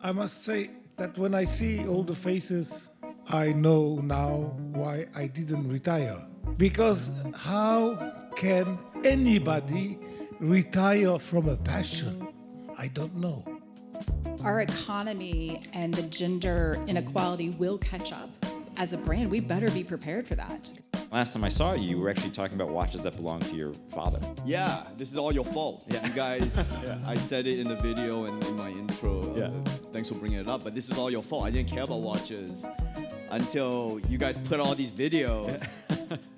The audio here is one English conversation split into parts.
I must say that when I see all the faces, I know now why I didn't retire. Because how can anybody retire from a passion? I don't know. Our economy and the gender inequality will catch up. As a brand, we better be prepared for that. Last time I saw you, you were actually talking about watches that belong to your father. Yeah, this is all your fault. Yeah. You guys, I said it in the video and in my intro. Yeah. Thanks for bringing it up, but this is all your fault. I didn't care about watches until you guys put all these videos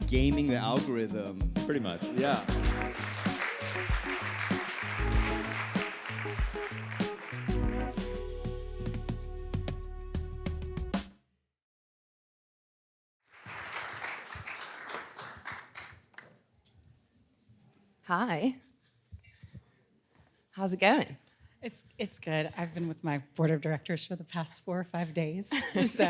gaming the algorithm. Pretty much. Yeah. Hi. How's it going? It's good. I've been with my board of directors for the past 4 or 5 days. So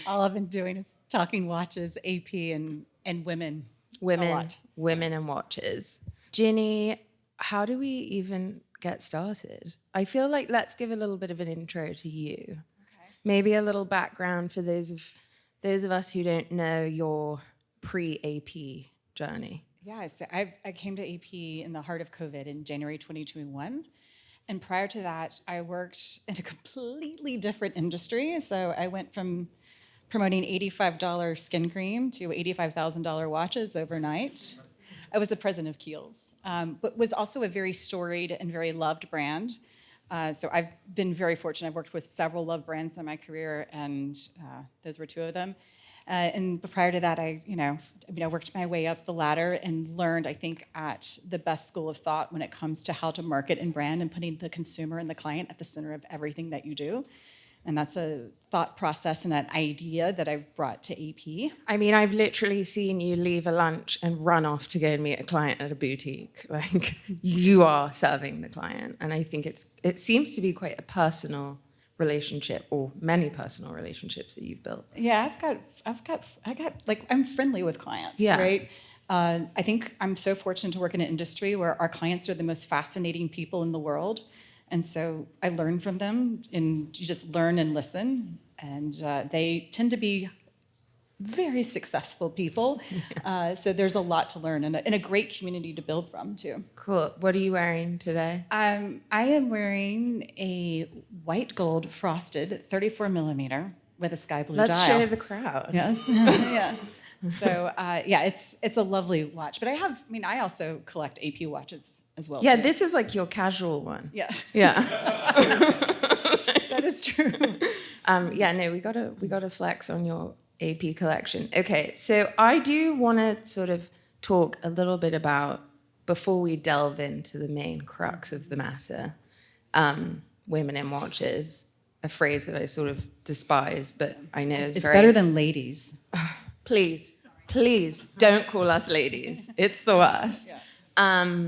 all I've been doing is talking watches, AP, and women. A lot. Women and watches. Ginny, how do we even get started? I feel like let's give a little bit of an intro to you. Okay. Maybe a little background for those of us who don't know your pre-AP journey. Yeah, so I came to AP in the heart of COVID in January 2021. And prior to that, I worked in a completely different industry. So I went from promoting $85 skin cream to $85,000 watches overnight. I was the president of Kiehl's, but was also a very storied and very loved brand. So I've been very fortunate. I've worked with several loved brands in my career, and those were 2 of them. And prior to that, I worked my way up the ladder and learned, I think, at the best school of thought when it comes to how to market and brand and putting the consumer and the client at the center of everything that you do. And that's a thought process and an idea that I've brought to AP. I mean, I've literally seen you leave a lunch and run off to go and meet a client at a boutique. Like, you are serving the client. And I think it seems to be quite a personal relationship, or many personal relationships that you've built. Yeah, I'm friendly with clients, yeah. Right? I think I'm so fortunate to work in an industry where our clients are the most fascinating people in the world. And so I learn from them, and you just learn and listen. And they tend to be very successful people. So there's a lot to learn and a great community to build from, too. Cool. What are you wearing today? I am wearing a white gold frosted 34 millimeter with a sky blue dial. Let's show the crowd. Yes. Yeah. So it's a lovely watch. But I also collect AP watches as well. Yeah, too. this is like your casual one. Yes. Yeah. That is true. We gotta flex on your AP collection. Okay, so I do want to sort of talk a little bit about, before we delve into the main crux of the matter, women in watches, a phrase that I sort of despise, but I know is it's very... better than ladies. Please, don't call us ladies. It's the worst. Yeah.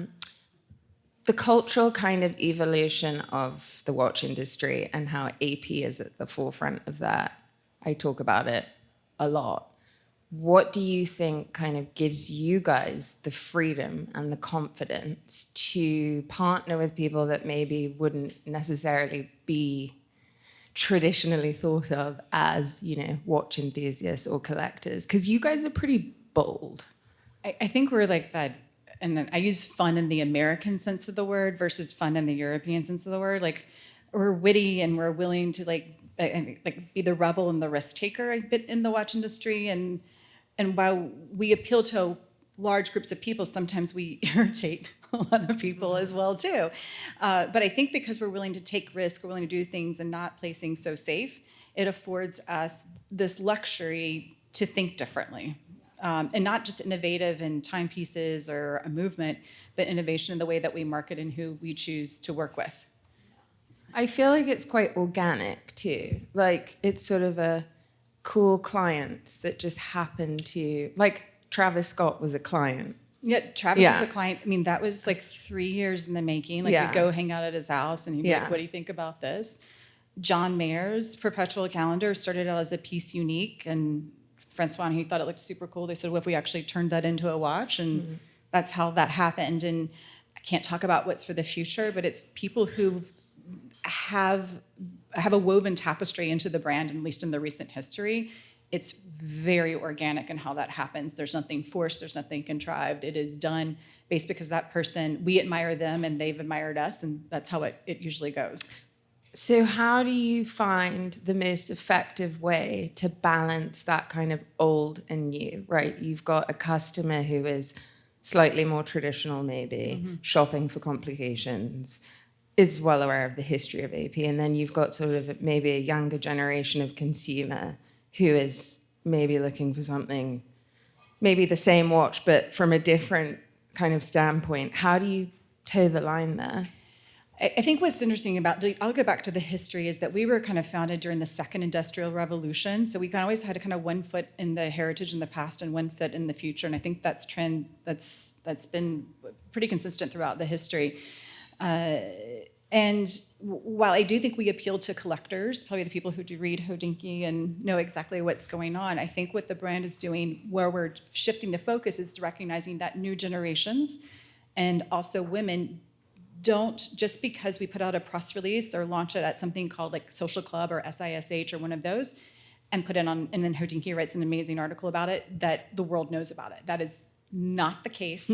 The cultural kind of evolution of the watch industry and how AP is at the forefront of that, I talk about it a lot. What do you think kind of gives you guys the freedom and the confidence to partner with people that maybe wouldn't necessarily be traditionally thought of as, watch enthusiasts or collectors? Because you guys are pretty bold. I think we're like that, and I use fun in the American sense of the word versus fun in the European sense of the word. Like, we're witty and we're willing to be the rebel and the risk taker a bit in the watch industry. And while we appeal to large groups of people, sometimes we irritate a lot of people as well too. But I think because we're willing to take risks, we're willing to do things and not play things so safe, it affords us this luxury to think differently. And not just innovative in timepieces or a movement, but innovation in the way that we market and who we choose to work with. I feel like it's quite organic too. Like, it's sort of a cool clients that just happen to, like, Travis Scott was a client. Yeah, Travis was a client. I mean, that was like 3 years in the making. Like, we'd go hang out at his house and he'd be like, what do you think about this? John Mayer's perpetual calendar started out as a piece unique, and Francois, and he thought it looked super cool. They said, what if we actually turned that into a watch? And that's how that happened. And I can't talk about what's for the future, but it's people who've have a woven tapestry into the brand, and at least in the recent history. It's very organic in how that happens. There's nothing forced, there's nothing contrived. It is done based because that person, we admire them and they've admired us, and that's how it usually goes. So how do you find the most effective way to balance that kind of old and new, right? You've got a customer who is slightly more traditional, maybe, shopping for complications, is well aware of the history of AP, and then you've got sort of maybe a younger generation of consumer who is maybe looking for something, maybe the same watch, but from a different kind of standpoint. How do you toe the line there? I think what's interesting about, I'll go back to the history, is that we were kind of founded during the second industrial revolution. So we always had kind of one foot in the heritage in the past and one foot in the future. And I think that's been pretty consistent throughout the history. And while I do think we appeal to collectors, probably the people who do read Hodinkee and know exactly what's going on, I think what the brand is doing, where we're shifting the focus, is recognizing that new generations and also women don't, just because we put out a press release or launch it at something called like Social Club or SISH or one of those, and put it on, and then Hodinkee writes an amazing article about it, that the world knows about it. That is not the case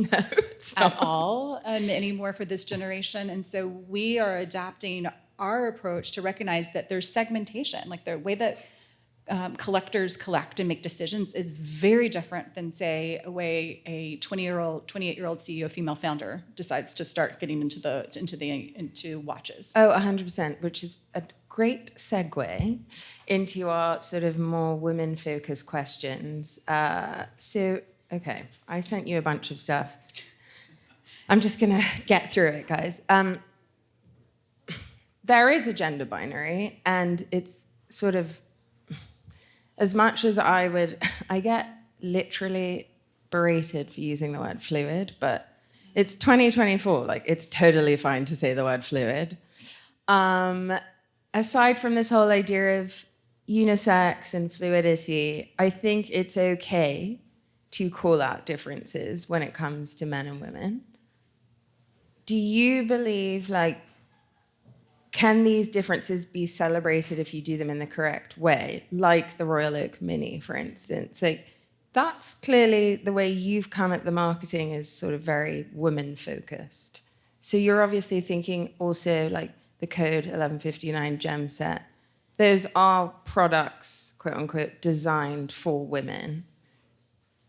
at all anymore for this generation. And so we are adapting our approach to recognize that there's segmentation, like the way that collectors collect and make decisions is very different than, say, a way a 28-year-old CEO female founder decides to start getting into watches. Oh, 100%, which is a great segue into our sort of more women-focused questions. Okay, I sent you a bunch of stuff. I'm just gonna get through it, guys. There is a gender binary, and it's sort of, as much as I get literally berated for using the word fluid, but it's 2024, like it's totally fine to say the word fluid. Aside from this whole idea of unisex and fluidity, I think it's okay to call out differences when it comes to men and women. Do you believe, like, can these differences be celebrated if you do them in the correct way? Like the Royal Oak Mini, for instance. Like, that's clearly the way you've come at the marketing, is sort of very women-focused. So you're obviously thinking also like the Code 1159 gem set. Those are products, quote unquote, designed for women.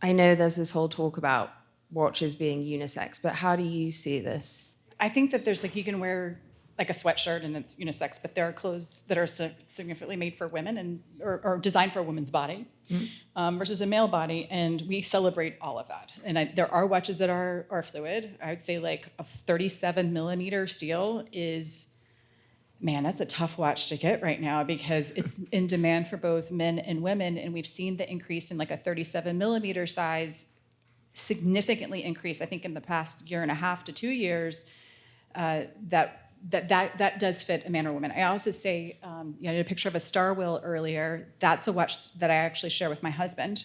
I know there's this whole talk about watches being unisex, but how do you see this? I think that there's like, you can wear like a sweatshirt and it's unisex, but there are clothes that are significantly made for women and or designed for a woman's body versus a male body, and we celebrate all of that. And there are watches that are fluid. I would say like a 37 millimeter steel is, man, that's a tough watch to get right now because it's in demand for both men and women, and we've seen the increase in like a 37 millimeter size significantly increase, I think, in the past year and a half to 2 years, that does fit a man or woman. I also say, I did a picture of a Star Wheel earlier. That's a watch that I actually share with my husband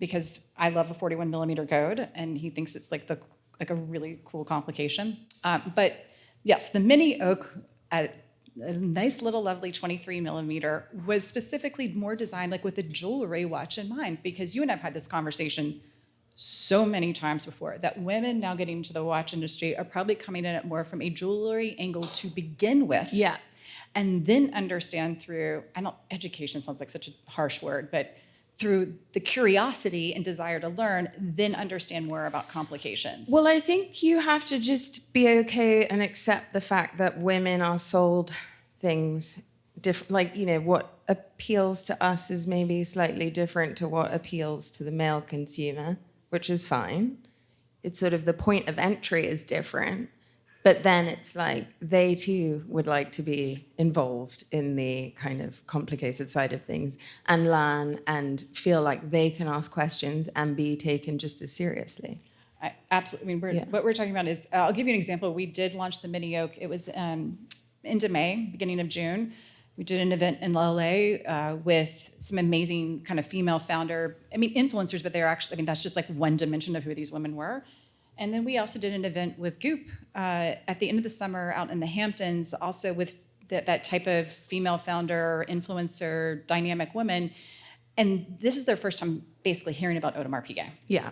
because I love a 41 millimeter Code, and he thinks it's like a really cool complication. But yes, the Mini Oak at a nice little lovely 23 millimeter was specifically more designed like with a jewelry watch in mind, because you and I've had this conversation so many times before that women now getting into the watch industry are probably coming in at more from a jewelry angle to begin with. Yeah. And then understand through, education sounds like such a harsh word, but through the curiosity and desire to learn, then understand more about complications. Well, I think you have to just be okay and accept the fact that women are sold things different. Like, what appeals to us is maybe slightly different to what appeals to the male consumer, which is fine. It's sort of the point of entry is different. But then it's like they too would like to be involved in the kind of complicated side of things and learn and feel like they can ask questions and be taken just as seriously. Absolutely. I mean, what we're talking about is, I'll give you an example. We did launch the Mini Oak. It was into May, beginning of June. We did an event in LA with some amazing kind of female influencers, but they're actually, that's just like one dimension of who these women were. And then we also did an event with Goop at the end of the summer out in the Hamptons, also with that type of female founder, influencer, dynamic woman. And this is their first time basically hearing about Audemars Piguet. Yeah.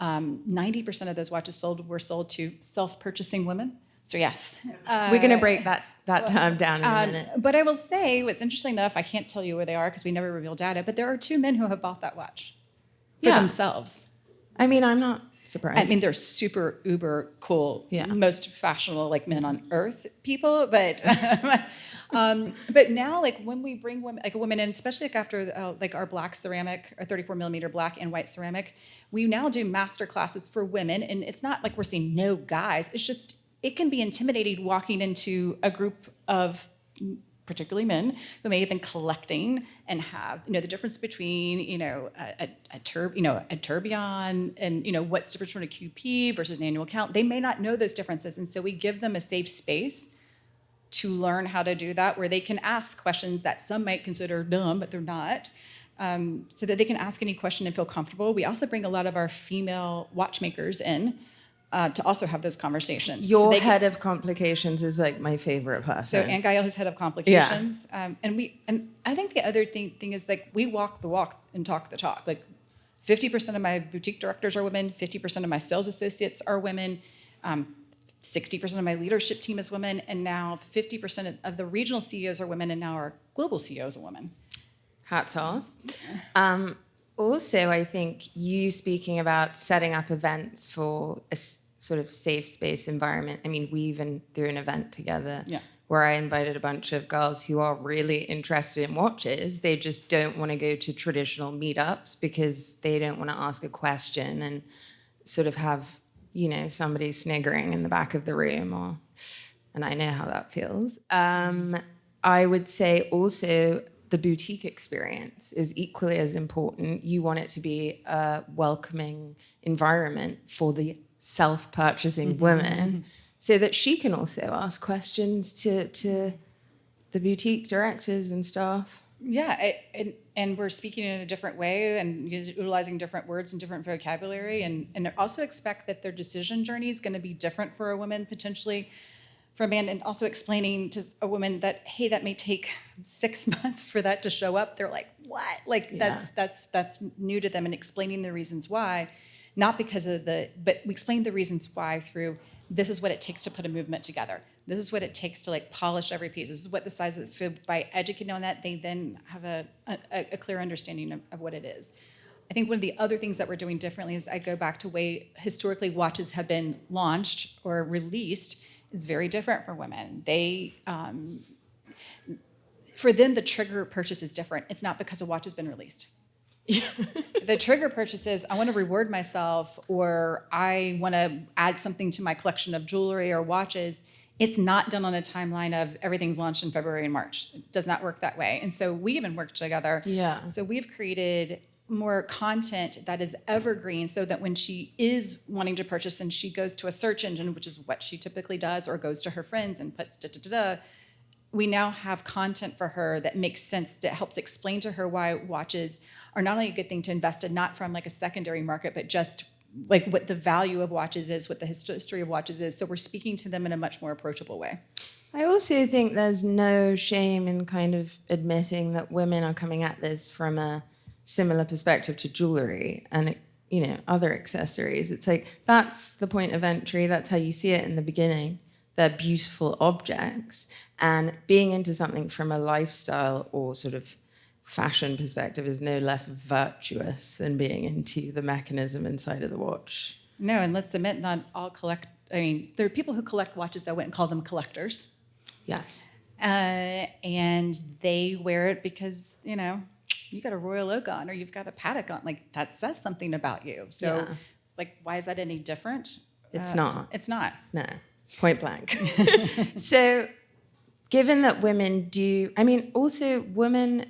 90% of those watches were sold to self-purchasing women. So yes. We're going to break that term down in a minute. But I will say, what's interesting enough, I can't tell you where they are because we never reveal data, but there are 2 men who have bought that watch for themselves. I mean, I'm not surprised. I mean, they're super uber cool, most fashionable like men on earth people, but but now like when we bring women, like a woman in, especially like after like our black ceramic, or 34 millimeter black and white ceramic, we now do master classes for women, and it's not like we're seeing no guys. It's just it can be intimidating walking into a group of particularly men who may have been collecting and have, the difference between, a tourbillon and, what's the difference between a QP versus an annual count. They may not know those differences. And so we give them a safe space to learn how to do that, where they can ask questions that some might consider dumb, but they're not, so that they can ask any question and feel comfortable. We also bring a lot of our female watchmakers in to also have those conversations. Your head of complications is like my favorite person. So Anne Gael, who's head of complications, and I think the other thing is like we walk the walk and talk the talk. Like 50% of my boutique directors are women, 50% of my sales associates are women, 60% of my leadership team is women, and now 50% of the regional CEOs are women, and now our global CEO is a woman. Hats off. Also, I think you speaking about setting up events for a sort of safe space environment. I mean, we even threw an event together where I invited a bunch of girls who are really interested in watches. They just don't want to go to traditional meetups because they don't want to ask a question and sort of have, somebody sniggering in the back of the room, and I know how that feels. I would say also the boutique experience is equally as important. You want it to be a welcoming environment for the self-purchasing woman so that she can also ask questions to the boutique directors and staff. Yeah, and we're speaking in a different way and utilizing different words and different vocabulary, and also expect that their decision journey is going to be different for a woman potentially for a man, and also explaining to a woman that, hey, that may take 6 months for that to show up. They're like, what? Like that's new to them, and explaining the reasons why, not because of but we explain the reasons why through this is what it takes to put a movement together. This is what it takes to like polish every piece. This is what the size of it. So by educating on that, they then have a clear understanding of what it is. I think one of the other things that we're doing differently is I go back to way historically watches have been launched or released is very different for women. They, for them, the trigger purchase is different. It's not because a watch has been released. The trigger purchase is, I want to reward myself, or I want to add something to my collection of jewelry or watches. It's not done on a timeline of everything's launched in February and March. It does not work that way. And so we even work together. Yeah. So we've created more content that is evergreen, so that when she is wanting to purchase and she goes to a search engine, which is what she typically does, or goes to her friends and puts we now have content for her that makes sense, that helps explain to her why watches are not only a good thing to invest in, not from like a secondary market, but just like what the value of watches is, what the history of watches is. So we're speaking to them in a much more approachable way. I also think there's no shame in kind of admitting that women are coming at this from a similar perspective to jewelry and other accessories. It's like that's the point of entry. That's how you see it in the beginning. They're beautiful objects, and being into something from a lifestyle or sort of fashion perspective is no less virtuous than being into the mechanism inside of the watch. No, and let's admit, not all there are people who collect watches that wouldn't call them collectors. Yes. And they wear it because, you got a Royal Oak on, or you've got a Patek on. Like, that says something about you. So, why is that any different? It's not. It's not. No. Point blank. So, given that women also women,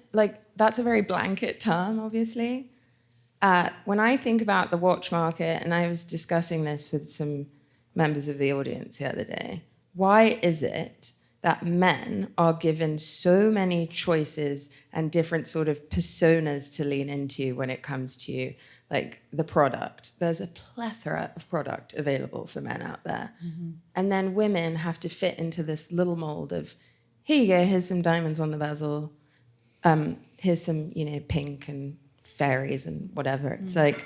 that's a very blanket term, obviously. When I think about the watch market, and I was discussing this with some members of the audience the other day, why is it that men are given so many choices and different sort of personas to lean into when it comes to like the product. There's a plethora of product available for men out there. And then women have to fit into this little mold of, here you go, here's some diamonds on the bezel. Here's some, pink and fairies and whatever. It's like,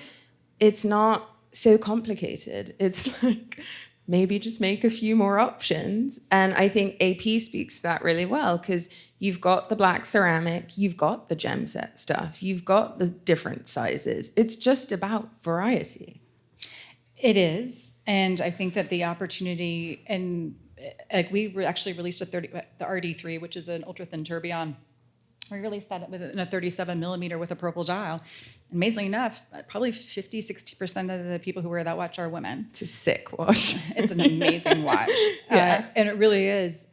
it's not so complicated. It's like, maybe just make a few more options. And I think AP speaks to that really well, because you've got the black ceramic, you've got the gem set stuff, you've got the different sizes. It's just about variety. It is. And I think that the opportunity, and like actually released the RD3, which is an ultra thin tourbillon. We released that in a 37 millimeter with a purple dial. Amazingly enough, probably 50, 60% of the people who wear that watch are women. It's a sick watch. It's an amazing watch. Yeah. And it really is.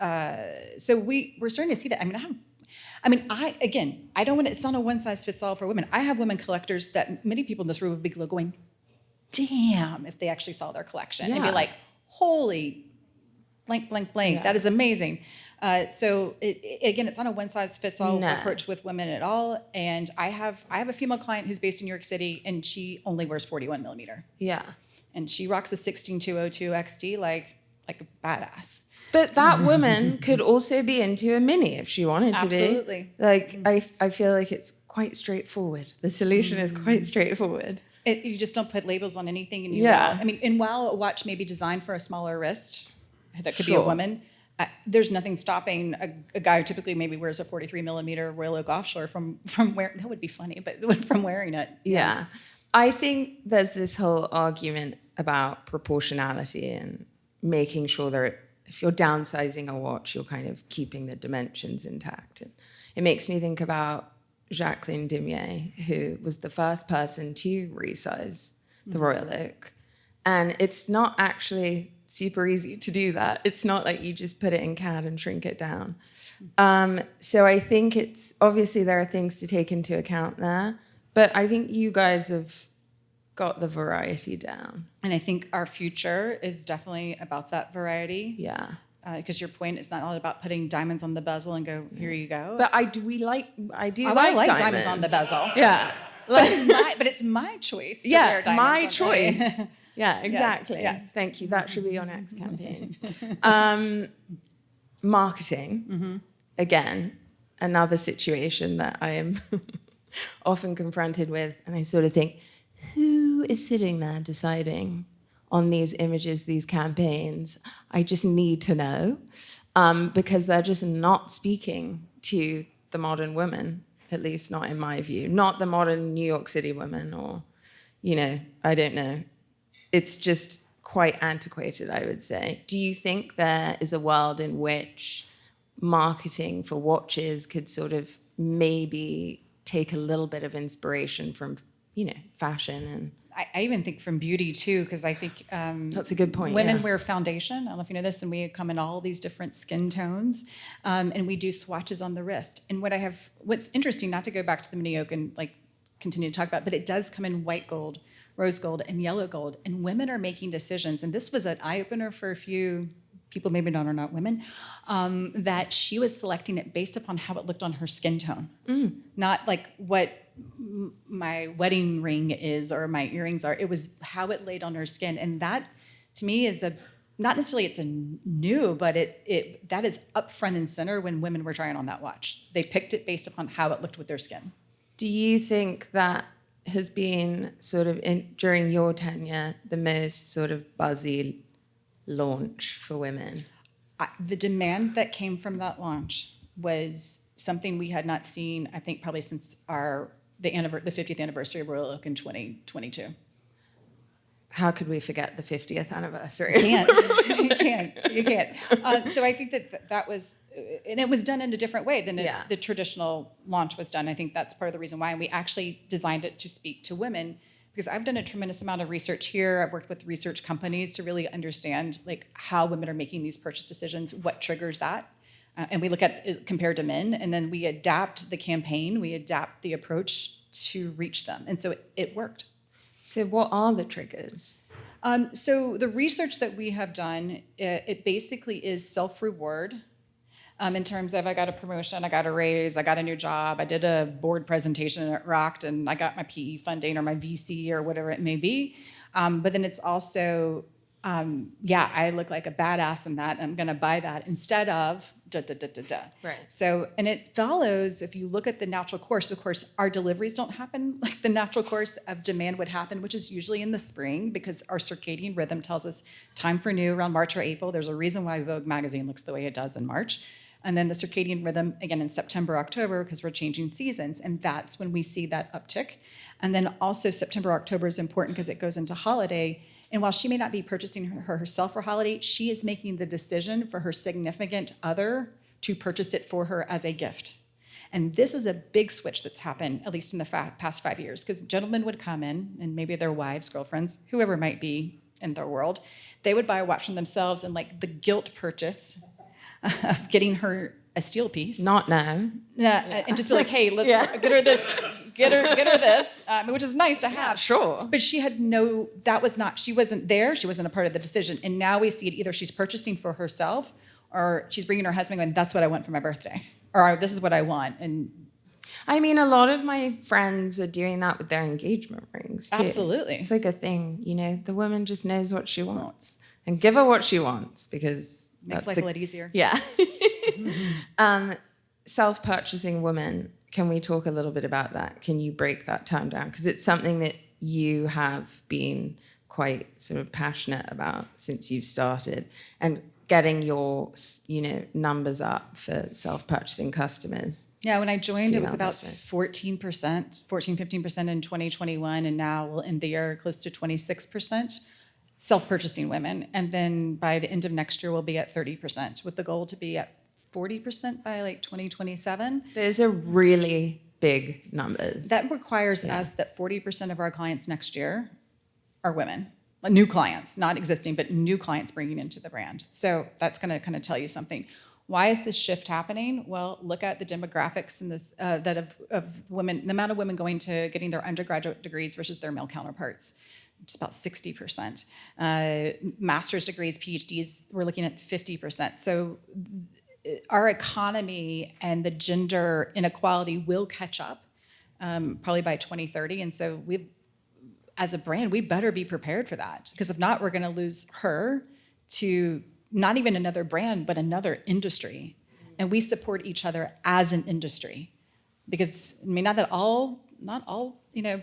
So we're starting to see that. I don't want it's not a one size fits all for women. I have women collectors that many people in this room would be going, damn, if they actually saw their collection. And be like, holy blank, blank, blank. Yeah. That is amazing. So it's not a one size fits all approach with women at all. And I have a female client who's based in New York City, and she only wears 41 millimeter. Yeah. And she rocks a 16202 XD like a badass. But that woman could also be into a mini if she wanted to be. Absolutely. Like, I feel like it's quite straightforward. The solution is quite straightforward. You just don't put labels on anything. And and while a watch may be designed for a smaller wrist, that could be a woman, there's nothing stopping a guy who typically maybe wears a 43 millimeter Royal Oak offshore from wearing, that would be funny, but from wearing it. Yeah. I think there's this whole argument about proportionality and making sure that if you're downsizing a watch, you're kind of keeping the dimensions intact. And it makes me think about Jacqueline Dimier, who was the first person to resize the Royal Oak. And it's not actually super easy to do that. It's not like you just put it in CAD and shrink it down. So I think it's, obviously there are things to take into account there, but I think you guys have got the variety down. And I think our future is definitely about that variety. Yeah. Because your point, it's not all about putting diamonds on the bezel and go, here you go. But I like diamonds on the bezel. Yeah. But it's my choice to wear diamonds my on choice. Yeah, exactly. Yes. Thank you. That should be your next campaign. Marketing, again, another situation that I am often confronted with, and I sort of think, who is sitting there deciding on these images, these campaigns? I just need to know, because they're just not speaking to the modern woman, at least not in my view, not the modern New York City woman, or, I don't know. It's just quite antiquated, I would say. Do you think there is a world in which marketing for watches could sort of maybe take a little bit of inspiration from, fashion? And I even think from beauty too, because I think that's a good point. Women wear foundation. I don't know if you know this, and we come in all these different skin tones, and we do swatches on the wrist. And what's interesting, not to go back to the mini oak and like continue to talk about, but it does come in white gold, rose gold, and yellow gold. And women are making decisions. And this was an eye-opener for a few people, maybe not are not women, that she was selecting it based upon how it looked on her skin tone. Not like what my wedding ring is or my earrings are. It was how it laid on her skin. And that, to me, is not necessarily it's a new, but that is up front and center when women were trying on that watch. They picked it based upon how it looked with their skin. Do you think that has been sort of, during your tenure, the most sort of buzzy launch for women? The demand that came from that launch was something we had not seen, I think, probably since the 50th anniversary of Royal Oak in 2022. How could we forget the 50th anniversary? You can't. So I think that was, and it was done in a different way than the traditional launch was done. I think that's part of the reason why. And we actually designed it to speak to women, because I've done a tremendous amount of research here. I've worked with research companies to really understand like how women are making these purchase decisions, what triggers that. And we look at it compared to men, and then we adapt the campaign, we adapt the approach to reach them. And so it worked. So what are the triggers? So the research that we have done, it basically is self-reward in terms of I got a promotion, I got a raise, I got a new job, I did a board presentation and it rocked, and I got my PE funding or my VC or whatever it may be. But then it's also, I look like a badass in that, and I'm gonna buy that instead of da. Right. So, and it follows, if you look at the natural course, of course, our deliveries don't happen like the natural course of demand would happen, which is usually in the spring because our circadian rhythm tells us time for new around March or April. There's a reason why Vogue magazine looks the way it does in March. And then the circadian rhythm, again, in September, October, because we're changing seasons. And that's when we see that uptick. And then also September, October is important because it goes into holiday. And while she may not be purchasing herself for holiday, she is making the decision for her significant other to purchase it for her as a gift. And this is a big switch that's happened, at least in the past 5 years, because gentlemen would come in, and maybe their wives, girlfriends, whoever might be in their world, they would buy a watch for themselves, and like the guilt purchase of getting her a steel piece. Not now. And just be like, hey, let's get her this. Get her this, which is nice to have. Sure. But she had she wasn't there, she wasn't a part of the decision. And now we see it either she's purchasing for herself or she's bringing her husband going, that's what I want for my birthday. Or this is what I want. And I mean, a lot of my friends are doing that with their engagement rings too. Absolutely. It's like a thing, the woman just knows what she wants. And give her what she wants because makes life a lot easier. Yeah. Self-purchasing women. Can we talk a little bit about that? Can you break that term down? Because it's something that you have been quite sort of passionate about since you've started, and getting your, numbers up for self-purchasing customers. Yeah, when I joined, it was Female about 14%, 15% in 2021, and now we'll end the year close to 26% self-purchasing women. And then by the end of next year, we'll be at 30%, with the goal to be at 40% by like 2027. Those are really big numbers. That requires us that 40% of our clients next year are women. New clients, not existing, but new clients bringing into the brand. So that's going to kind of tell you something. Why is this shift happening? Well, look at the demographics in this of women, the amount of women going to getting their undergraduate degrees versus their male counterparts. It's about 60%. Master's degrees, PhDs, we're looking at 50%. So our economy and the gender inequality will catch up probably by 2030. And so as a brand, we better be prepared for that. Because if not, we're going to lose her to not even another brand, but another industry. And we support each other as an industry. Because, not all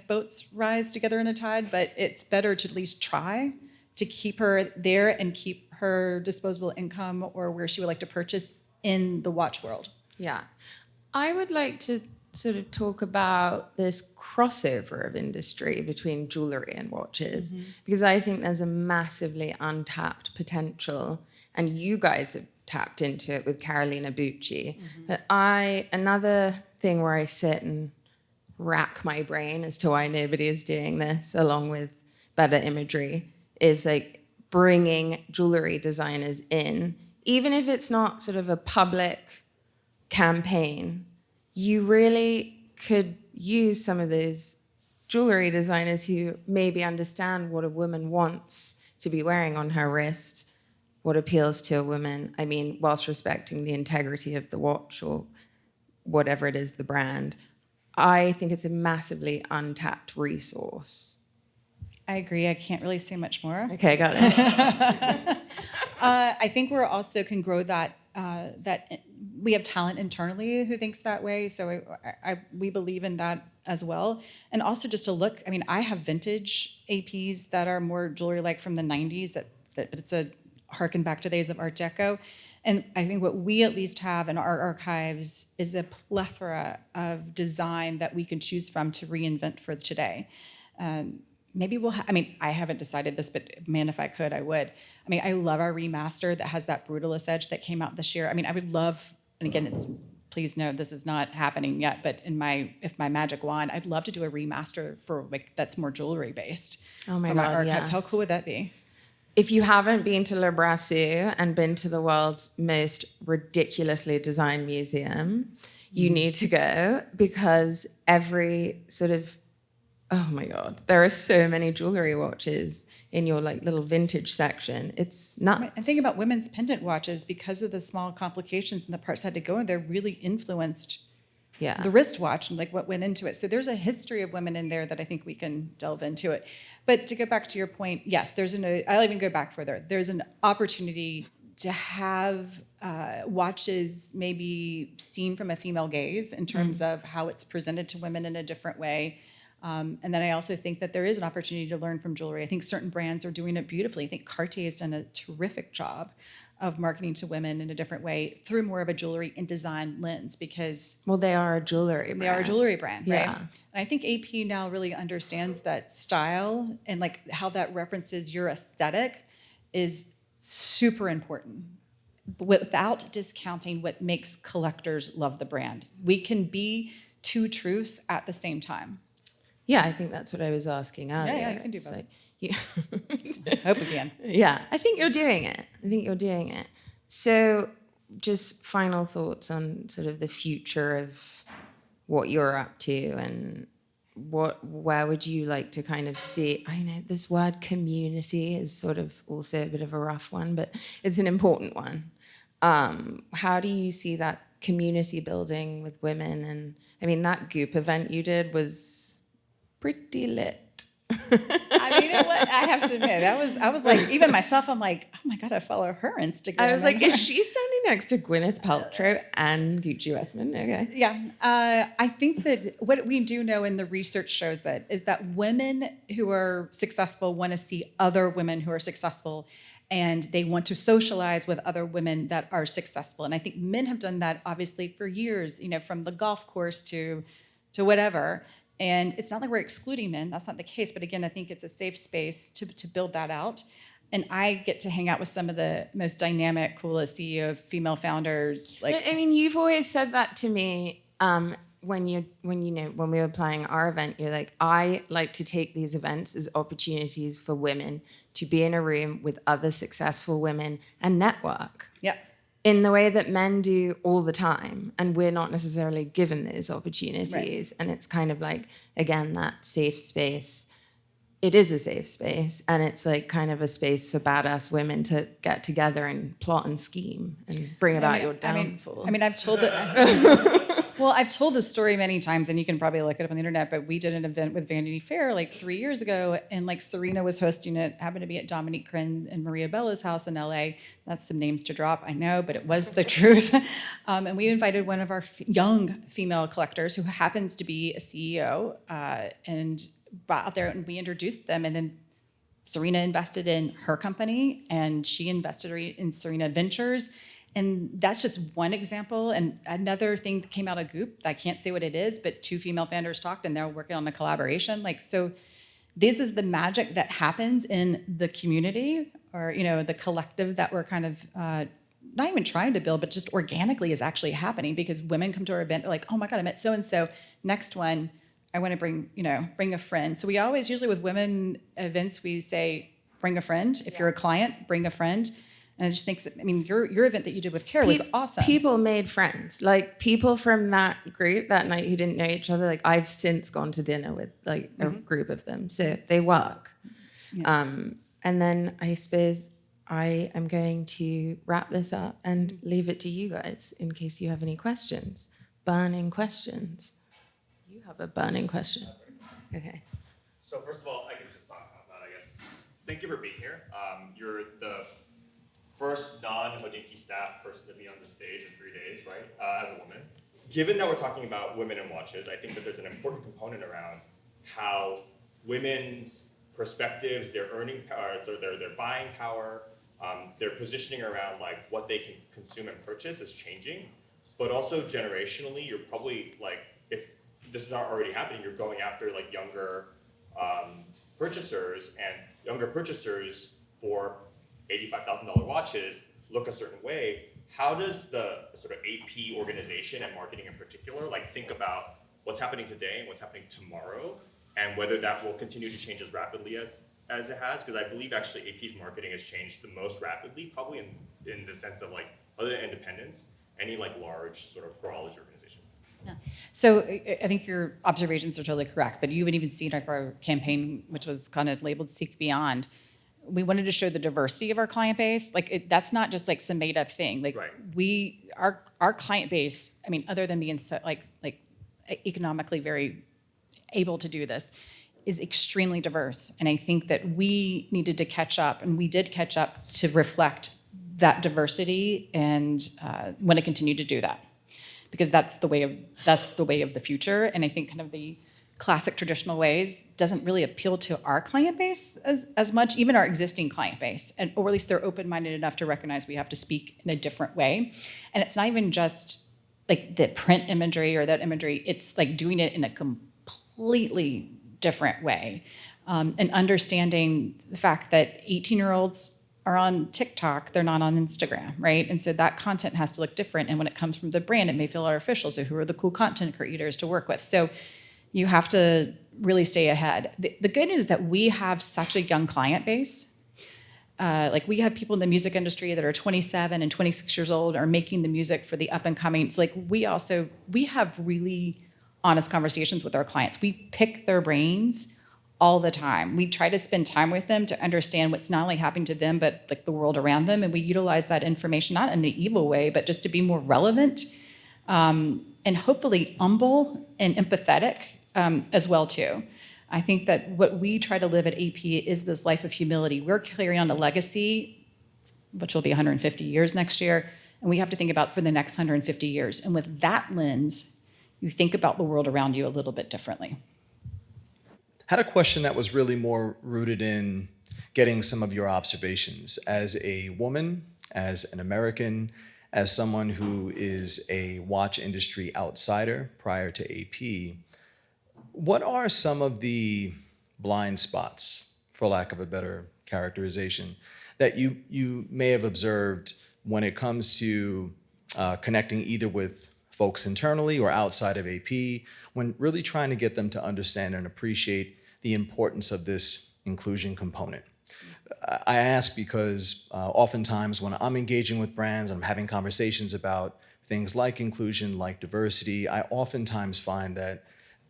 boats rise together in a tide, but it's better to at least try to keep her there and keep her disposable income or where she would like to purchase in the watch world. Yeah. I would like to sort of talk about this crossover of industry between jewelry and watches, because I think there's a massively untapped potential, and you guys have tapped into it with Carolina Bucci. But another thing where I sit and rack my brain as to why nobody is doing this, along with better imagery, is like bringing jewelry designers in. Even if it's not sort of a public campaign, you really could use some of those jewelry designers who maybe understand what a woman wants to be wearing on her wrist, what appeals to a woman. I mean, whilst respecting the integrity of the watch or whatever it is, the brand. I think it's a massively untapped resource. I agree. I can't really say much more. Okay, got it. I think we're also can grow that we have talent internally who thinks that way. So we believe in that as well. And also just to look, I have vintage APs that are more jewelry like from the 90s but it's a harken back to the days of Art Deco. And I think what we at least have in our archives is a plethora of design that we can choose from to reinvent for today. Maybe we'll I haven't decided this, but man, if I could, I would. I love our remaster that has that brutalist edge that came out this year. I would love, and again, please know this is not happening yet, but if my magic wand, I'd love to do a remaster for that's more jewelry based. Oh my God, God, archives. yes. How cool would that be? If you haven't been to Le Brassus and been to the world's most ridiculously designed museum, you need to go, because every sort of Oh my God, there are so many jewelry watches in your like little vintage section. It's nuts. And think about women's pendant watches, because of the small complications and the parts that had to go in, they're really influenced Yeah. the wristwatch and like what went into it. So there's a history of women in there that I think we can delve into it. But to go back to your point, yes, I'll even go back further. There's an opportunity to have watches maybe seen from a female gaze in terms of how it's presented to women in a different way. And then I also think that there is an opportunity to learn from jewelry. I think certain brands are doing it beautifully. I think Cartier has done a terrific job of marketing to women in a different way through more of a jewelry and design lens, because Well, they are a jewelry brand. they are a jewelry brand, right? Yeah. And I think AP now really understands that style and like how that references your aesthetic is super important, without discounting what makes collectors love the brand. We can be two truths at the same time. Yeah, I think that's what I was asking earlier. Yeah, you can do It's both. like, you- Hope again. yeah, I think you're doing it. So just final thoughts on sort of the future of what you're up to, and where would you like to kind of see? I know this word community is sort of also a bit of a rough one, but it's an important one. How do you see that community building with women? And I mean, that Goop event you did was pretty lit. I mean, you know what? I have to admit, I was like, even myself, I'm like, oh my God, I follow her Instagram. I was like, is she standing next to Gwyneth Paltrow and Gucci Westman? Okay. Yeah, I think that what we do know, and the research shows that, is that women who are successful want to see other women who are successful, and they want to socialize with other women that are successful. And I think men have done that obviously for years, you know, from the golf course to whatever. And it's not like we're excluding men. That's not the case. But again, I think it's a safe space to build that out. And I get to hang out with some of the most dynamic, coolest CEO female founders. Like, I mean, you've always said that to me when we were planning our event. You're like, I like to take these events as opportunities for women to be in a room with other successful women and network. yeah. In the way that men do all the time, and we're not necessarily given those opportunities. Right. And it's kind of like, again, that safe space. It is a safe space, and it's like kind of a space for badass women to get together and plot and scheme and bring about your downfall. I mean, I've told the story many times, and you can probably look it up on the internet, but we did an event with Vanity Fair like 3 years ago, and like Serena was hosting it, happened to be at Dominique Crenn and Maria Bella's house in LA. That's some names to drop, I know, but it was the truth. And we invited one of our young female collectors who happens to be a CEO, and brought out there, and we introduced them, and then Serena invested in her company, and she invested in Serena Ventures. And that's just one example. And another thing that came out of Goop, I can't say what it is, but two female founders talked, and they're working on a collaboration. Like, so this is the magic that happens in the community, or, you know, the collective that we're kind of not even trying to build, but just organically is actually happening, because women come to our event, they're like, oh my God, I met so-and-so. Next one, I want to bring a friend. So we always, usually with women events, we say, bring a friend. If you're a client, bring a friend. And I just think, I mean, your event that you did with Kara was awesome. People made friends. Like, people from that group that night who didn't know each other, like, I've since gone to dinner with, like, a group of them. So they work. Yeah. And then I suppose I am going to wrap this up and leave it to you guys in case you have any questions. Burning questions. You have a burning question. Okay. So first of all, I can just talk about that, I guess. Thank you for being here. You're the first non-Hodinkee staff person to be on the stage in 3 days, right, as a woman. Given that we're talking about women and watches, I think that there's an important component around how women's perspectives, their earning power, so their buying power, their positioning around like what they can consume and purchase is changing. But also generationally, you're probably like, if this is not already happening, you're going after like younger purchasers, and younger purchasers for $85,000 watches look a certain way. How does the sort of AP organization and marketing in particular like think about what's happening today and what's happening tomorrow, and whether that will continue to change as rapidly as it has? Because I believe actually AP's marketing has changed the most rapidly, probably in the sense of like, other than independence, any like large sort of horology organization. So I think your observations are totally correct, but you would even see like our campaign, which was kind of labeled Seek Beyond. We wanted to show the diversity of our client base. Like that's not just like some made up thing. Like our client base, I mean, other than being so, like economically very able to do this, is extremely diverse. And I think that we needed to catch up, and we did catch up to reflect that diversity, and want to continue to do that, because that's the way of the future. And I think kind of the classic traditional ways doesn't really appeal to our client base as much, even our existing client base, or at least they're open-minded enough to recognize we have to speak in a different way. And it's not even just like the print imagery or that imagery, it's like doing it in a completely different way, and understanding the fact that 18-year-olds are on TikTok, they're not on Instagram, right? And so that content has to look different. And when it comes from the brand, it may feel artificial. So who are the cool content creators to work with? So you have to really stay ahead. The good news is that we have such a young client base. Like we have people in the music industry that are 27 and 26 years old are making the music for the up and coming. It's like we have really honest conversations with our clients. We pick their brains all the time. We try to spend time with them to understand what's not only happening to them, but like the world around them. And we utilize that information, not in an evil way, but just to be more relevant, and hopefully humble and empathetic, as well too. I think that what we try to live at AP is this life of humility. We're carrying on a legacy, which will be 150 years next year. And we have to think about for the next 150 years. And with that lens, you think about the world around you a little bit differently. Had a question that was really more rooted in getting some of your observations as a woman, as an American, as someone who is a watch industry outsider prior to AP. What are some of the blind spots, for lack of a better characterization, that you may have observed when it comes to connecting either with folks internally or outside of AP, when really trying to get them to understand and appreciate the importance of this inclusion component? I ask because oftentimes when I'm engaging with brands, I'm having conversations about things like inclusion, like diversity, I oftentimes find that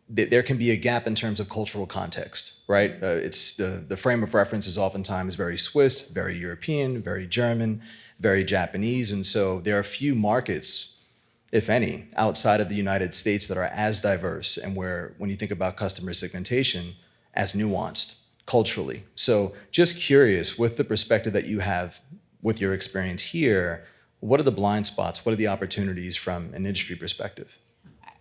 there can be a gap in terms of cultural context, right? It's the frame of reference is oftentimes very Swiss, very European, very German, very Japanese, and so there are few markets, if any, outside of the United States that are as diverse and where, when you think about customer segmentation, as nuanced culturally. So just curious, with the perspective that you have with your experience here, what are the blind spots? What are the opportunities from an industry perspective?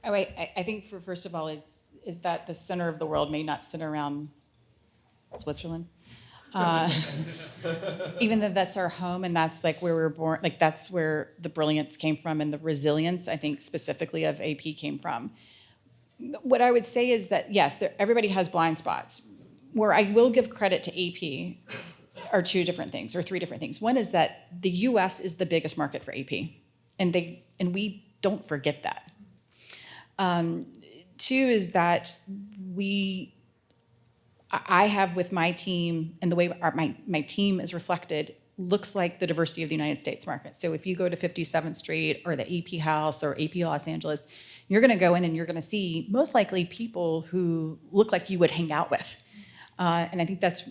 I think first of all is that the center of the world may not center around Switzerland. Even though that's our home and that's like where we were born, like that's where the brilliance came from and the resilience, I think specifically of AP came from. What I would say is that yes, everybody has blind spots. Where I will give credit to AP are two different things or three different things. One is that the US is the biggest market for AP, and we don't forget that. Two is that I have with my team, and the way my team is reflected, looks like the diversity of the United States market. So if you go to 57th Street or the AP House or AP Los Angeles, you're gonna go in and you're gonna see most likely people who look like you would hang out with. And I think that's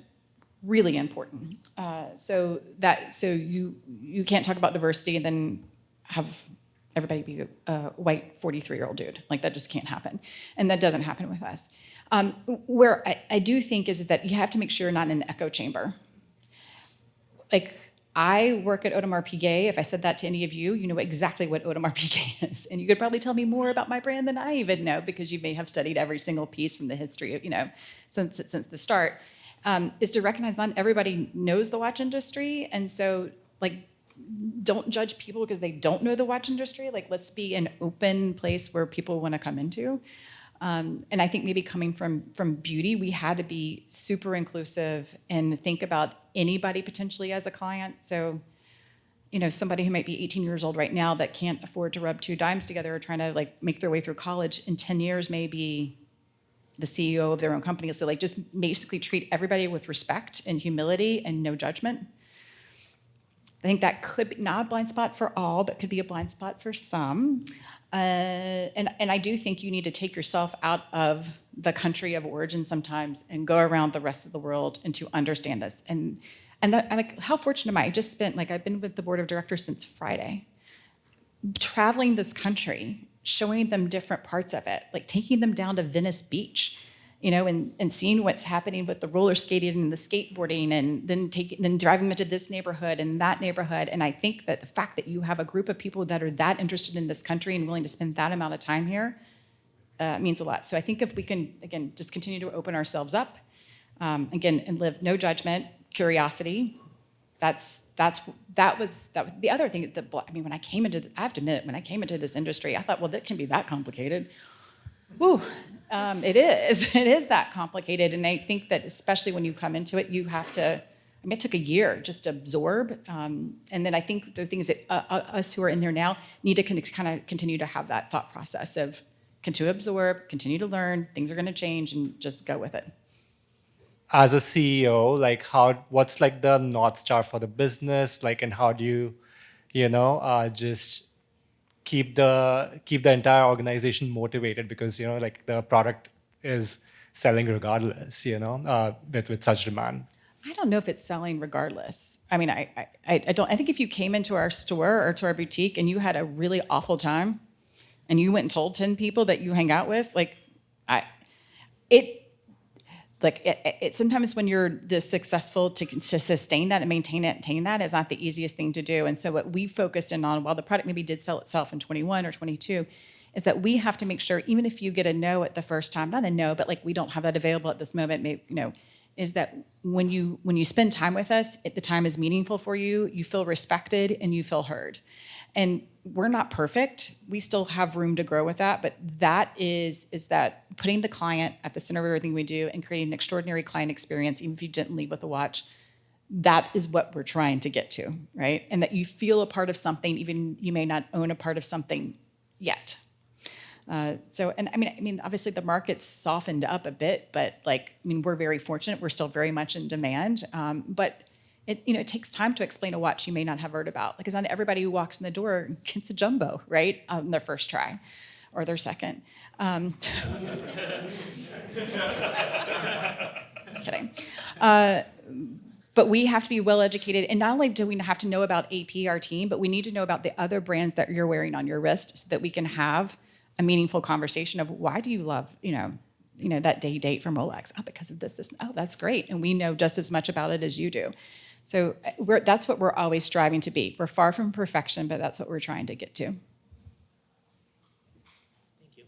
really important. So you can't talk about diversity and then have everybody be a white 43-year-old dude. Like that just can't happen. And that doesn't happen with us. Where I do think is that you have to make sure you're not in an echo chamber. Like I work at Audemars Piguet. If I said that to any of you, you know exactly what Audemars Piguet is. And you could probably tell me more about my brand than I even know because you may have studied every single piece from the history of, since the start, is to recognize not everybody knows the watch industry. And so like, don't judge people because they don't know the watch industry. Like, let's be an open place where people want to come into. And I think maybe coming from beauty, we had to be super inclusive and think about anybody potentially as a client. So, somebody who might be 18 years old right now that can't afford to rub two dimes together or trying to like make their way through college in 10 years, may be the CEO of their own company. So like just basically treat everybody with respect and humility and no judgment. I think that could be not a blind spot for all, but could be a blind spot for some. And I do think you need to take yourself out of the country of origin sometimes and go around the rest of the world and to understand this. And that, I'm like, how fortunate am I? I just spent, like, I've been with the board of directors since Friday, traveling this country, showing them different parts of it, like taking them down to Venice Beach, you know, and seeing what's happening with the roller skating and the skateboarding, and then driving them into this neighborhood and that neighborhood. And I think that the fact that you have a group of people that are that interested in this country and willing to spend that amount of time here means a lot. So I think if we can, again, just continue to open ourselves up, again, and live no judgment, curiosity. That was the other thing. I mean, when I came into, I have to admit, when I came into this industry, I thought, well, that can be that complicated. Woo, it is. It is that complicated, and I think that especially when you come into it, you have to. I mean, it took a year just to absorb, and then I think the things that us who are in there now need to kind of continue to have that thought process of continue to absorb, continue to learn. Things are going to change, and just go with it. As a CEO, like what's like the North Star for the business, like, and how do you, just keep the entire organization motivated, because like the product is selling regardless, with such demand. I don't know if it's selling regardless. I mean, I don't. I think if you came into our store or to our boutique and you had a really awful time, and you went and told 10 people that you hang out with, it sometimes when you're this successful to sustain that and maintain that is not the easiest thing to do. And so what we focused in on, while the product maybe did sell itself in 21 or 22, is that we have to make sure, even if you get a no at the first time, not a no, but like we don't have that available at this moment, maybe, is that when you spend time with us, the time is meaningful for you, you feel respected, and you feel heard. And we're not perfect. We still have room to grow with that, but that is that putting the client at the center of everything we do and creating an extraordinary client experience, even if you didn't leave with a watch, that is what we're trying to get to, right? And that you feel a part of something, even you may not own a part of something yet. Obviously the market's softened up a bit, but we're very fortunate. We're still very much in demand, but it takes time to explain a watch you may not have heard about. Because not everybody who walks in the door gets a jumbo, right, on their first try or their second. Kidding. But we have to be well educated, and not only do we have to know about AP, our team, but we need to know about the other brands that you're wearing on your wrist, so that we can have a meaningful conversation of why do you love, that day date from Rolex? Oh, because of this. Oh, that's great, and we know just as much about it as you do. So that's what we're always striving to be. We're far from perfection, but that's what we're trying to get to. Thank you.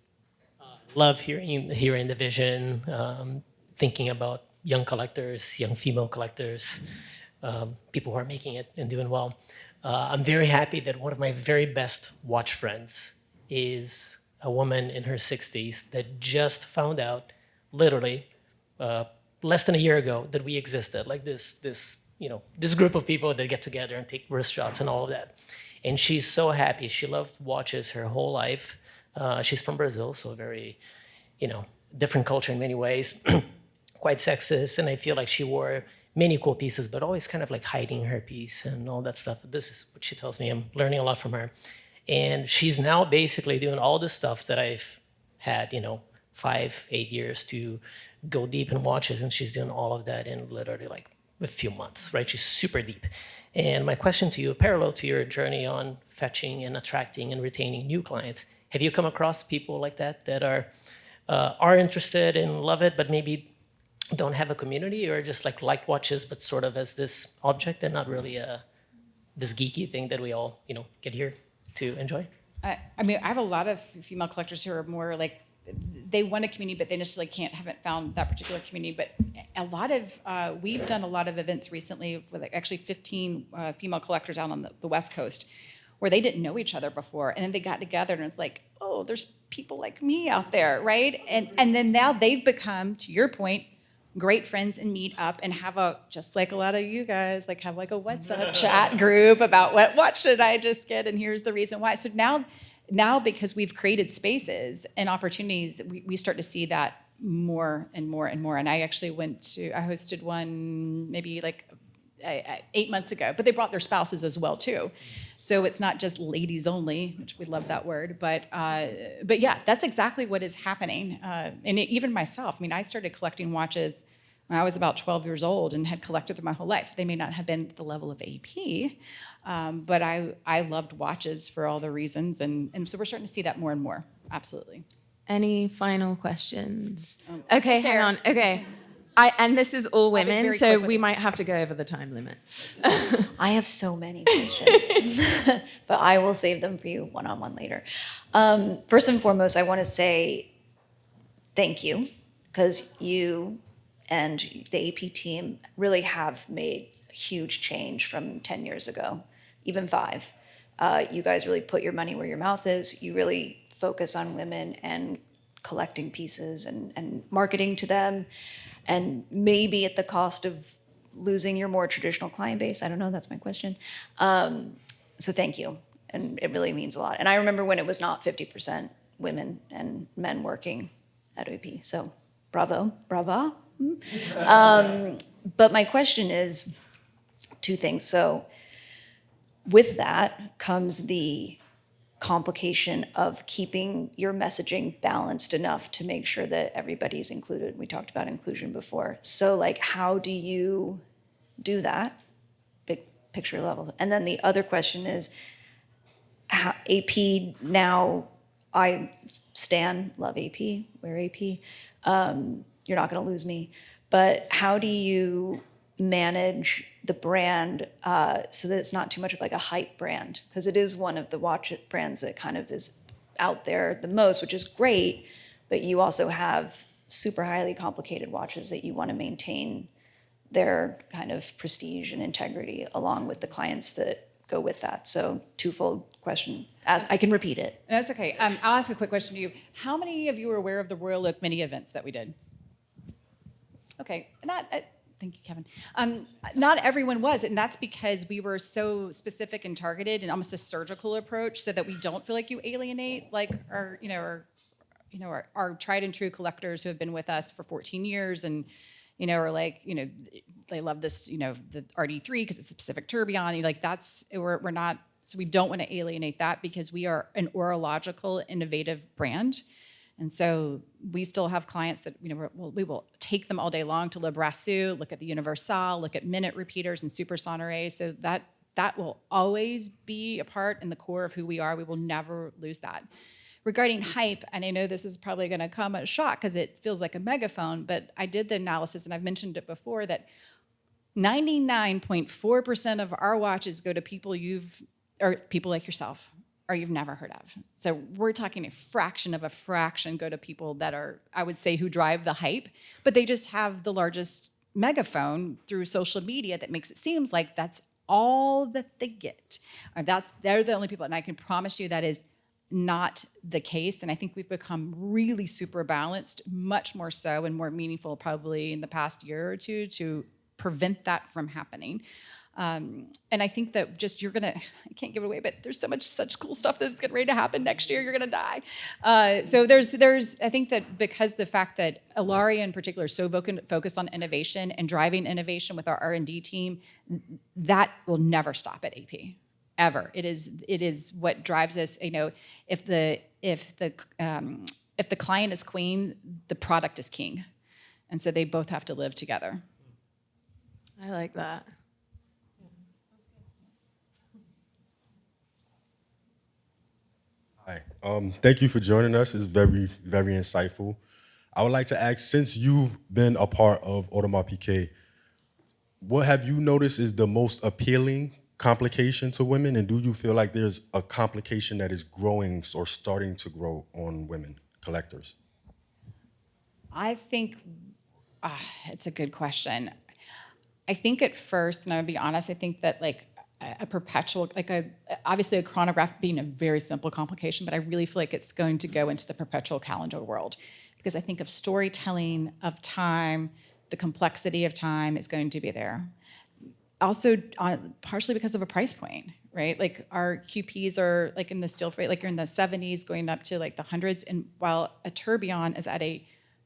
Love hearing the vision, thinking about young collectors, young female collectors, people who are making it and doing well. I'm very happy that one of my very best watch friends is a woman in her 60s that just found out, literally, less than a year ago, that we existed. Like this group of people that get together and take wrist shots and all of that. And she's so happy. She loved watches her whole life. She's from Brazil, so very, different culture in many ways. Quite sexist, and I feel like she wore many cool pieces, but always kind of like hiding her piece and all that stuff. This is what she tells me. I'm learning a lot from her. And she's now basically doing all the stuff that I've had, 5-8 years to go deep in watches, and she's doing all of that in literally like a few months, right? She's super deep. And my question to you, parallel to your journey on fetching and attracting and retaining new clients, have you come across people like that are interested and love it, but maybe don't have a community, or just like watches, but sort of as this object and not really this geeky thing that we all, get here to enjoy? I have a lot of female collectors who are more like, they want a community, but they necessarily haven't found that particular community. But a lot of, we've done a lot of events recently with actually 15 female collectors out on the West Coast, where they didn't know each other before. And then they got together and it's like, oh, there's people like me out there, right? And then now they've become, to your point, great friends and meet up and have just like a lot of you guys, have like a what's up chat group about what should I just get, and here's the reason why. So now because we've created spaces and opportunities, we start to see that more and more and more. And I actually I hosted one maybe 8 months ago, but they brought their spouses as well too. So it's not just ladies only, which we love that word, but yeah, that's exactly what is happening. Even myself, I mean, I started collecting watches when I was about 12 years old and had collected them my whole life. They may not have been at the level of AP, but I loved watches for all the reasons, and so we're starting to see that more and more. Absolutely. Any final questions? Okay, hang on. Okay. And this is all I'll be women, very so quick with we it. might have to go over the time limit. I have so many questions, but I will save them for you one-on-one later. First and foremost, I want to say thank you, because you and the AP team really have made a huge change from 10 years ago, even 5. You guys really put your money where your mouth is. You really focus on women and collecting pieces and marketing to them, and maybe at the cost of losing your more traditional client base. I don't know, that's my question. So thank you, and it really means a lot. And I remember when it was not 50% women and men working at OP, so bravo, brava. But my question is 2 things. So with that comes the complication of keeping your messaging balanced enough to make sure that everybody's included. We talked about inclusion before. So like, how do you do that? Big picture level. And then the other question is, how, AP now, I love AP, wear AP. You're not gonna lose me. But how do you manage the brand so that it's not too much of like a hype brand? Because it is one of the watch brands that kind of is out there the most, which is great, but you also have super highly complicated watches that you want to maintain their kind of prestige and integrity along with the clients that go with that. So twofold question. I can repeat it. That's okay. I'll ask a quick question to you. How many of you are aware of the Royal Oak mini events that we did? Okay, thank you, Kevin. Not everyone was, and that's because we were so specific and targeted and almost a surgical approach, so that we don't feel like you alienate like our tried and true collectors who have been with us for 14 years and are like, they love this, the RD3 because it's a Pacific tourbillon. We're not, so we don't want to alienate that because we are an orological innovative brand. And so we still have clients that, we will take them all day long to Le Brassus, look at the Universal, look at minute repeaters and super sonores. So that will always be a part in the core of who we are. We will never lose that. Regarding hype, and I know this is probably going to come as a shock because it feels like a megaphone, but I did the analysis, and I've mentioned it before, that 99.4% of our watches go to people people like yourself, or you've never heard of. So we're talking a fraction of a fraction go to people that are, I would say, who drive the hype, but they just have the largest megaphone through social media that makes it seem like that's all that they get. Or they're the only people, and I can promise you that is not the case. And I think we've become really super balanced, much more so and more meaningful probably in the past year or two to prevent that from happening. And I think that just I can't give it away, but there's such cool stuff that's getting ready to happen next year. You're gonna die. So I think that because the fact that Ilaria in particular is so focused on innovation and driving innovation with our R&D team, that will never stop at AP, ever. It is what drives us. If the client is queen, the product is king, and so they both have to live together. I like that. Hi. Thank you for joining us. It's very, very insightful. I would like to ask, since you've been a part of Audemars Piguet, what have you noticed is the most appealing complication to women, and do you feel like there's a complication that is growing or starting to grow on women collectors? I think it's a good question. I think at first, and I'm gonna be honest, I think that a perpetual, obviously a chronograph being a very simple complication, but I really feel like it's going to go into the perpetual calendar world because I think of storytelling, of time, the complexity of time is going to be there. Also, partially because of a price point, right? Like our QPs are in the still rate, you're in the 70s going up to the hundreds, and while a tourbillon is at a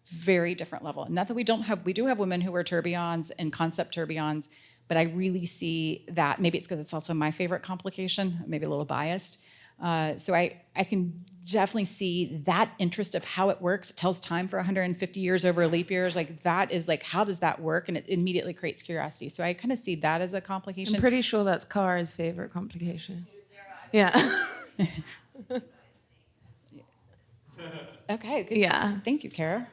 very different level. Not that we do have women who wear tourbillons and concept tourbillons, But I really see that, maybe it's because it's also my favorite complication, maybe a little biased. So I can definitely see that interest of how it works. It tells time for 150 years over leap years. Like that is like, how does that work? And it immediately creates curiosity. So I kind of see that as a complication. I'm pretty sure that's Kara's favorite complication. Yeah. Okay. Good. Yeah. Thank you, Kara.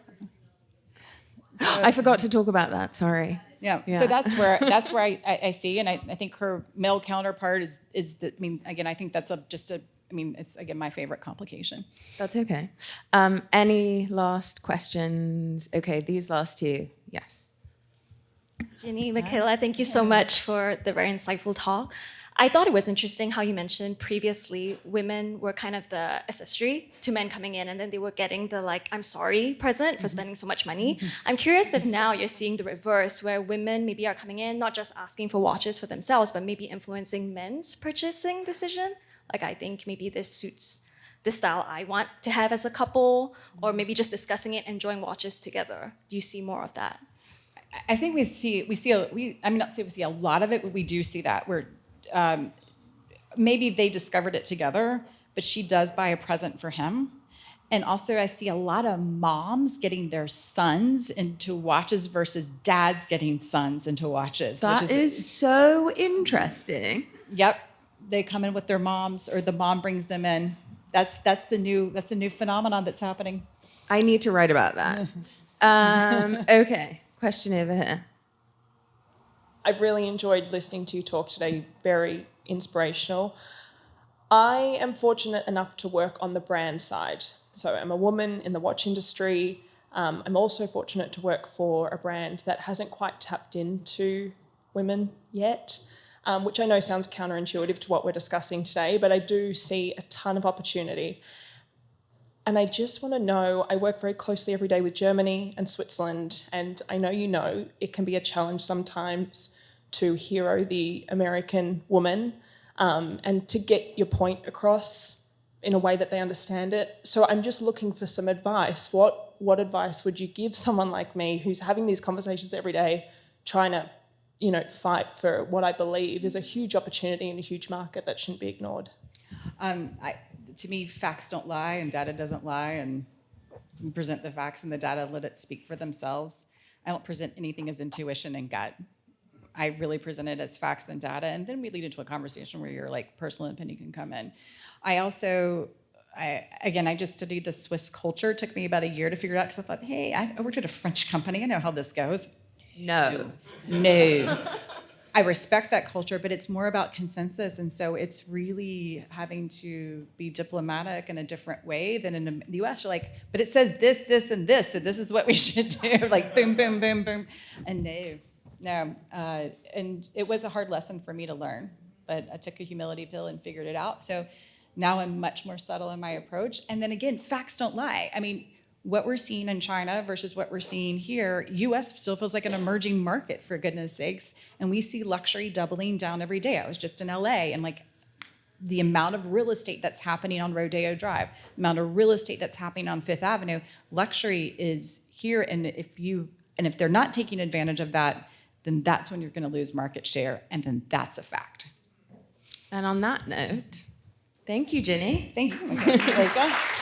I forgot to talk about that. Sorry. Yeah. Yeah. So that's where I see, and I think her male counterpart is the. I mean, again, I think that's it's again my favorite complication. That's okay. Any last questions? Okay, these last two. Yes. Ginny, Michaela, thank you so much for the very insightful talk. I thought it was interesting how you mentioned previously women were kind of the accessory to men coming in, and then they were getting the like, I'm sorry present for spending so much money. I'm curious if now you're seeing the reverse, where women maybe are coming in, not just asking for watches for themselves, but maybe influencing men's purchasing decision. Like, I think maybe this suits the style I want to have as a couple, or maybe just discussing it, enjoying watches together. Do you see more of that? I think we see a lot of it, but we do see that where maybe they discovered it together, but she does buy a present for him. And also I see a lot of moms getting their sons into watches versus dads getting sons into watches. That is so interesting. Yep. They come in with their moms, or the mom brings them in. That's the new phenomenon that's happening. I need to write about that. Okay. Question over here. I've really enjoyed listening to you talk today, very inspirational. I am fortunate enough to work on the brand side. So I'm a woman in the watch industry. I'm also fortunate to work for a brand that hasn't quite tapped into women yet, which I know sounds counterintuitive to what we're discussing today, but I do see a ton of opportunity. And I just want to know, I work very closely every day with Germany and Switzerland, and I know it can be a challenge sometimes to hero the American woman and to get your point across in a way that they understand it. So I'm just looking for some advice. What advice would you give someone like me who's having these conversations every day, trying to fight for what I believe is a huge opportunity in a huge market that shouldn't be ignored? To me, facts don't lie and data doesn't lie, and we present the facts and the data, let it speak for themselves. I don't present anything as intuition and gut. I really present it as facts and data, and then we lead into a conversation where your like personal opinion can come in. I just studied the Swiss culture. It took me about a year to figure it out because I thought, hey, I worked at a French company. I know how this goes. No. I respect that culture, but it's more about consensus. And so it's really having to be diplomatic in a different way than in the US. You're like, but it says this, this, and this, so this is what we should do. Like boom, boom, boom, boom. And no. And it was a hard lesson for me to learn, but I took a humility pill and figured it out. So now I'm much more subtle in my approach. And then again, facts don't lie. I mean, what we're seeing in China versus what we're seeing here, US still feels like an emerging market, for goodness sakes. And we see luxury doubling down every day. I was just in LA, and like the amount of real estate that's happening on Rodeo Drive, the amount of real estate that's happening on Fifth Avenue, luxury is here. And if they're not taking advantage of that, then that's when you're gonna lose market share. And then that's a fact. And on that note, thank you, Ginny. Thank you, Malaika.